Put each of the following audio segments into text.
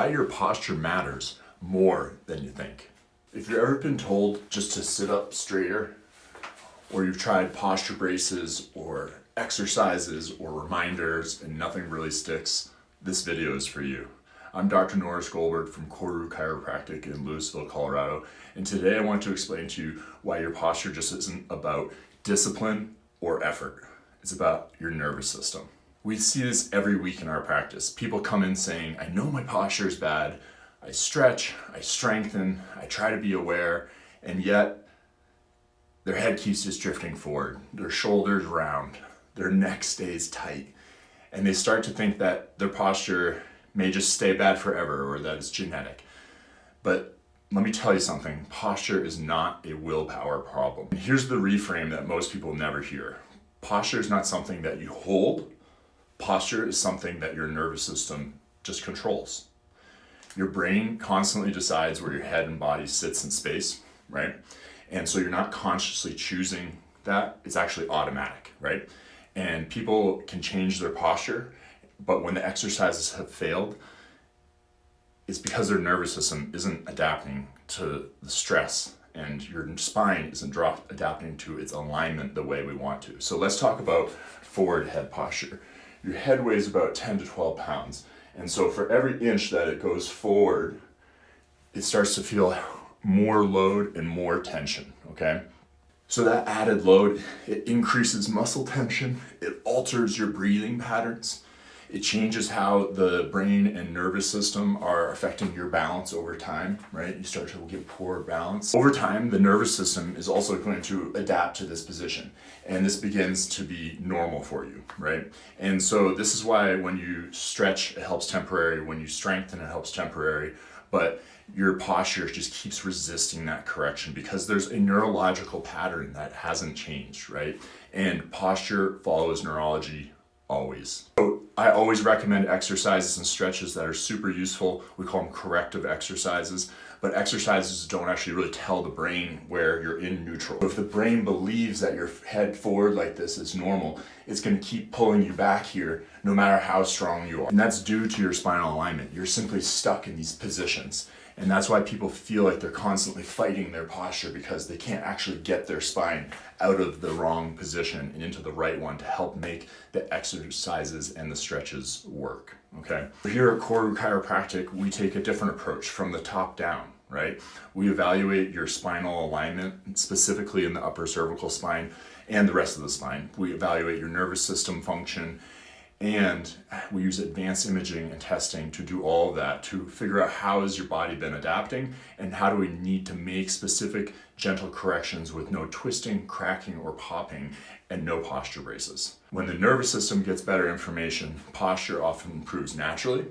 why your posture matters more than you think. If you've ever been told just to sit up straighter, or you've tried posture braces or exercises or reminders and nothing really sticks, this video is for you. I'm Dr. Norris from Koru Chiropractic in Louisville, Colorado, and today I want to explain to you why your posture just isn't about discipline or effort. It's about your nervous system. We see this every week in our practice. People come in saying, I know my posture is bad, I stretch, I strengthen, I try to be aware, and yet their head keeps just drifting forward, their shoulders round, their neck stays tight, and they start to think that their posture may just stay bad forever or that it's genetic. But let me tell you something, posture is not a willpower problem. And here's the reframe that most people never hear. Posture is not something that you hold. Posture is something that your nervous system just controls. Your brain constantly decides where your head and body sits in space, right? And so you're not consciously choosing that, it's actually automatic, right? And people can change their posture, but when the exercises have failed, it's because their nervous system isn't adapting to the stress and your spine isn't adapting to its alignment the way we want to. So let's talk about forward head posture. Your head weighs about 10 to 12 pounds. And so for every inch that it goes forward, it starts to feel more load and more tension, okay? So that added load, it increases muscle tension, it alters your breathing patterns, it changes how the brain and nervous system are affecting your balance over time, right? You start to get poor balance. Over time, the nervous system is also going to adapt to this position, and this begins to be normal for you, right? And so this is why when you stretch, it helps temporary, when you strengthen, it helps temporary, but your posture just keeps resisting that correction because there's a neurological pattern that hasn't changed, right? And posture follows neurology always. So I always recommend exercises and stretches that are super useful. We call them corrective exercises, but exercises don't actually really tell the brain where you're in neutral. If the brain believes that your head forward like this is normal, it's going to keep pulling you back here no matter how strong you are. And that's due to your spinal alignment. You're simply stuck in these positions. And that's why people feel like they're constantly fighting their posture because they can't actually get their spine out of the wrong position and into the right one to help make the exercises and the stretches work, okay? Here at Koru Chiropractic, we take a different approach from the top down, right? We evaluate your spinal alignment, specifically in the upper cervical spine and the rest of the spine. We evaluate your nervous system function, and we use advanced imaging and testing to do all of that to figure out how has your body been adapting and how do we need to make specific gentle corrections with no twisting, cracking, or popping and no posture braces. When the nervous system gets better information, posture often improves naturally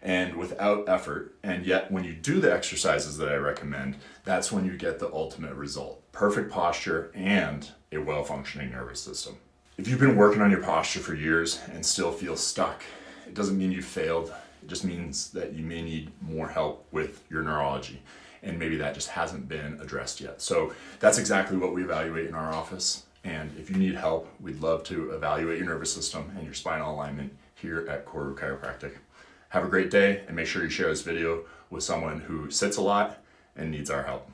and without effort, and yet when you do the exercises that I recommend, that's when you get the ultimate result. Perfect posture and a well-functioning nervous system. If you've been working on your posture for years and still feel stuck, it doesn't mean you failed. It just means that you may need more help with your neurology, and maybe that just hasn't been addressed yet. So that's exactly what we evaluate in our office. And if you need help, we'd love to evaluate your nervous system and your spinal alignment here at Koru Chiropractic. Have a great day, and make sure you share this video with someone who sits a lot and needs our help.